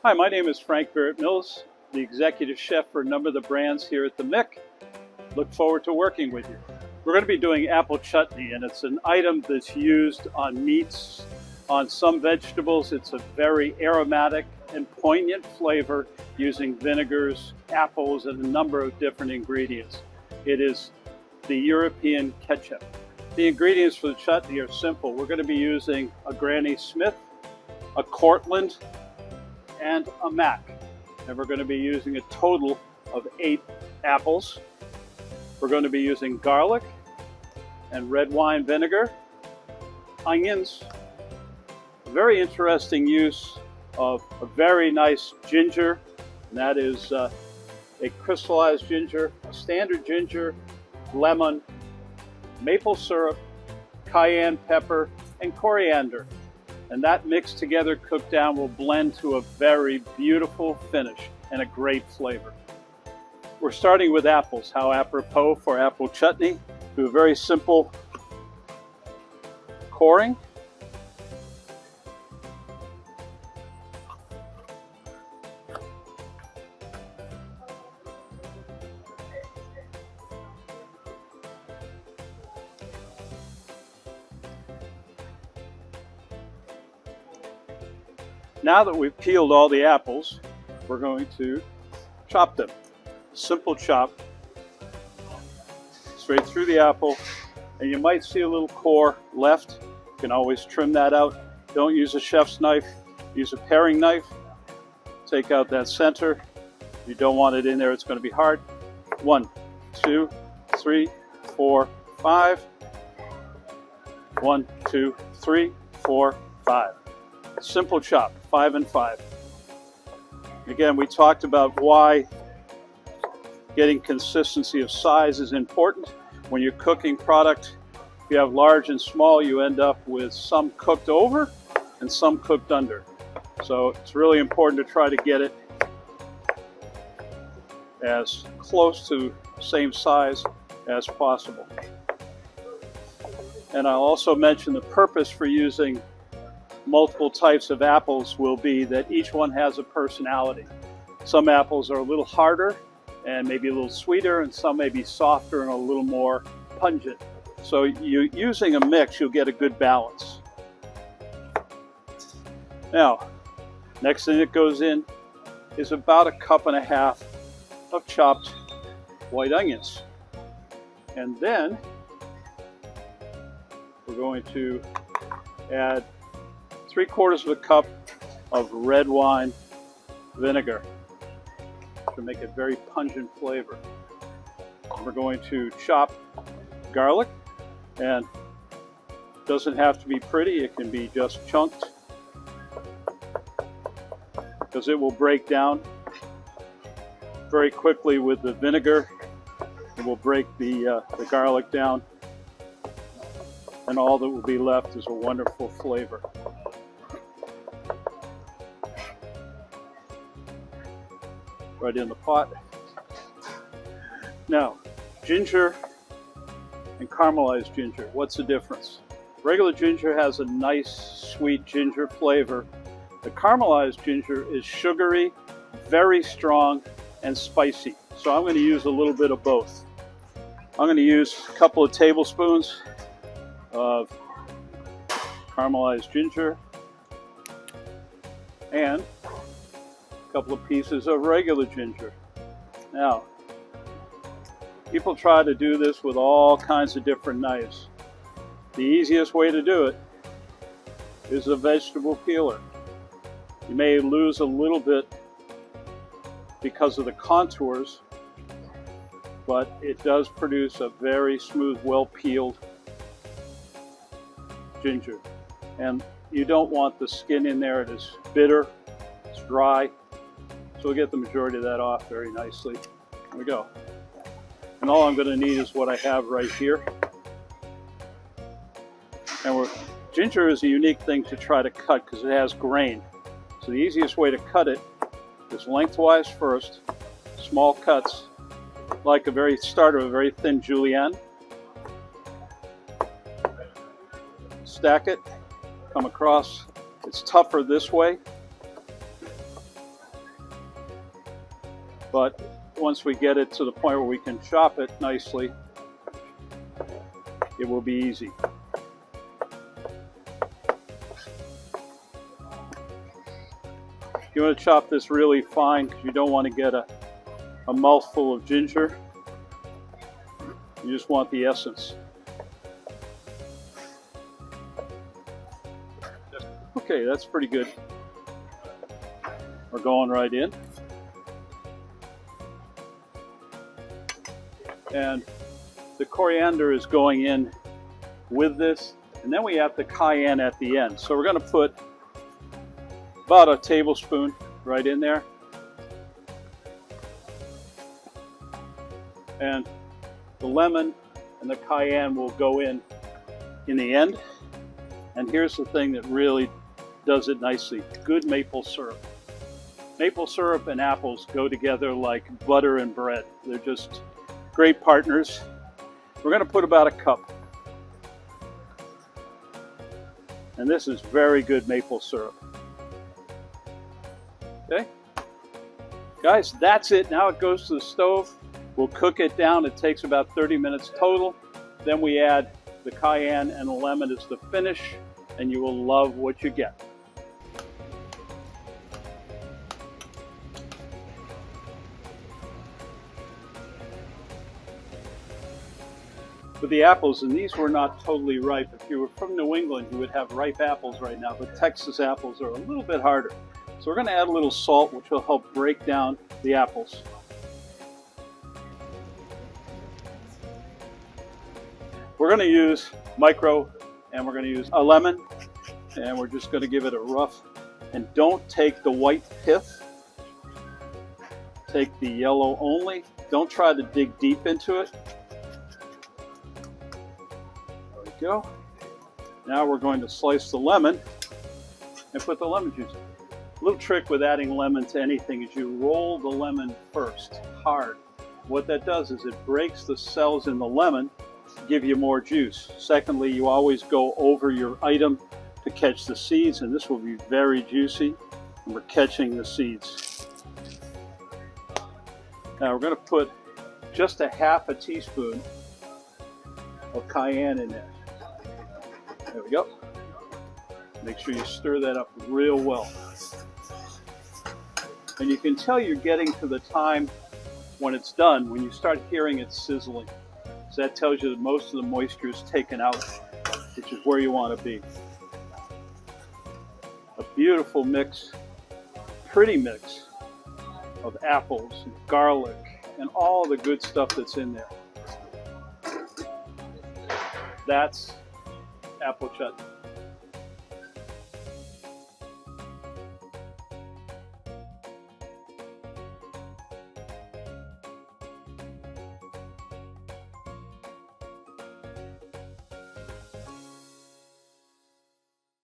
Hi, my name is Frank Barrett-Mills, the Executive Chef for a number of the brands here at the MIC. Look forward to working with you. We're going to be doing apple chutney, and it's an item that's used on meats, on some vegetables. It's a very aromatic and poignant flavor using vinegars, apples, and a number of different ingredients. It is the European ketchup. The ingredients for the chutney are simple. We're going to be using a Granny Smith, a Cortland, and a Mac. And we're going to be using a total of 8 apples. We're going to be using garlic and red wine vinegar, onions, a very interesting use of a very nice ginger, and that is a crystallized ginger, a standard ginger, lemon, maple syrup, cayenne pepper, and coriander. And that mixed together, cooked down, will blend to a very beautiful finish and a great flavor. We're starting with apples. How apropos for apple chutney. Do a very simple coring. Now that we've peeled all the apples, we're going to chop them. Simple chop, straight through the apple, and you might see a little core left. You can always trim that out. Don't use a chef's knife, use a paring knife. Take out that center. You don't want it in there, it's going to be hard. 1, 2, 3, 4, 5. 1, 2, 3, 4, 5. Simple chop, 5 and 5. Again, we talked about why getting consistency of size is important. When you're cooking product, if you have large and small, you end up with some cooked over and some cooked under. So it's really important to try to get it as close to same size as possible. And I'll also mention the purpose for using multiple types of apples will be that each one has a personality. Some apples are a little harder and maybe a little sweeter, and some may be softer and a little more pungent. So using a mix, you'll get a good balance. Now, next thing that goes in is about 1.5 cups of chopped white onions. And then we're going to add 3/4 cup of red wine vinegar to make a very pungent flavor. We're going to chop garlic, and it doesn't have to be pretty, it can be just chunked, because it will break down very quickly with the vinegar. It will break the garlic down, and all that will be left is a wonderful flavor. Right in the pot. Now, ginger and caramelized ginger, what's the difference? Regular ginger has a nice sweet ginger flavor. The caramelized ginger is sugary, very strong, and spicy. So I'm going to use a little bit of both. I'm going to use a couple of tablespoons of caramelized ginger and a couple of pieces of regular ginger. Now, people try to do this with all kinds of different knives. The easiest way to do it is a vegetable peeler. You may lose a little bit because of the contours, but it does produce a very smooth, well-peeled ginger. And you don't want the skin in there. It is bitter, it's dry. So we'll get the majority of that off very nicely. There we go. And all I'm going to need is what I have right here. And ginger is a unique thing to try to cut because it has grain. So the easiest way to cut it is lengthwise first, small cuts, like start of a very thin julienne. Stack it, come across. It's tougher this way. But once we get it to the point where we can chop it nicely, it will be easy. You want to chop this really fine because you don't want to get a mouthful of ginger. You just want the essence. Okay, that's pretty good. We're going right in. And the coriander is going in with this, and then we have the cayenne at the end. So we're going to put about a tablespoon right in there. And the lemon and the cayenne will go in the end. And here's the thing that really does it nicely: good maple syrup. Maple syrup and apples go together like butter and bread. They're just great partners. We're going to put about a cup. And this is very good maple syrup. Okay? Guys, that's it. Now it goes to the stove. We'll cook it down. It takes about 30 minutes total. Then we add the cayenne and the lemon as the finish, and you will love what you get. With the apples, and these were not totally ripe. If you were from New England, you would have ripe apples right now, but Texas apples are a little bit harder. So we're going to add a little salt, which will help break down the apples. We're going to use micro, and we're going to use a lemon, and we're just going to give it a rough. And don't take the white pith. Take the yellow only. Don't try to dig deep into it. There we go. Now we're going to slice the lemon and put the lemon juice in. A little trick with adding lemon to anything is you roll the lemon first, hard. What that does is it breaks the cells in the lemon, give you more juice. Secondly, you always go over your item to catch the seeds, and this will be very juicy, and we're catching the seeds. Now we're going to put just a half a teaspoon of cayenne in there. There we go. Make sure you stir that up real well. And you can tell you're getting to the time when it's done, when you start hearing it sizzling. So that tells you that most of the moisture is taken out, which is where you want to be. A beautiful mix, pretty mix of apples and garlic and all the good stuff that's in there. That's apple chutney.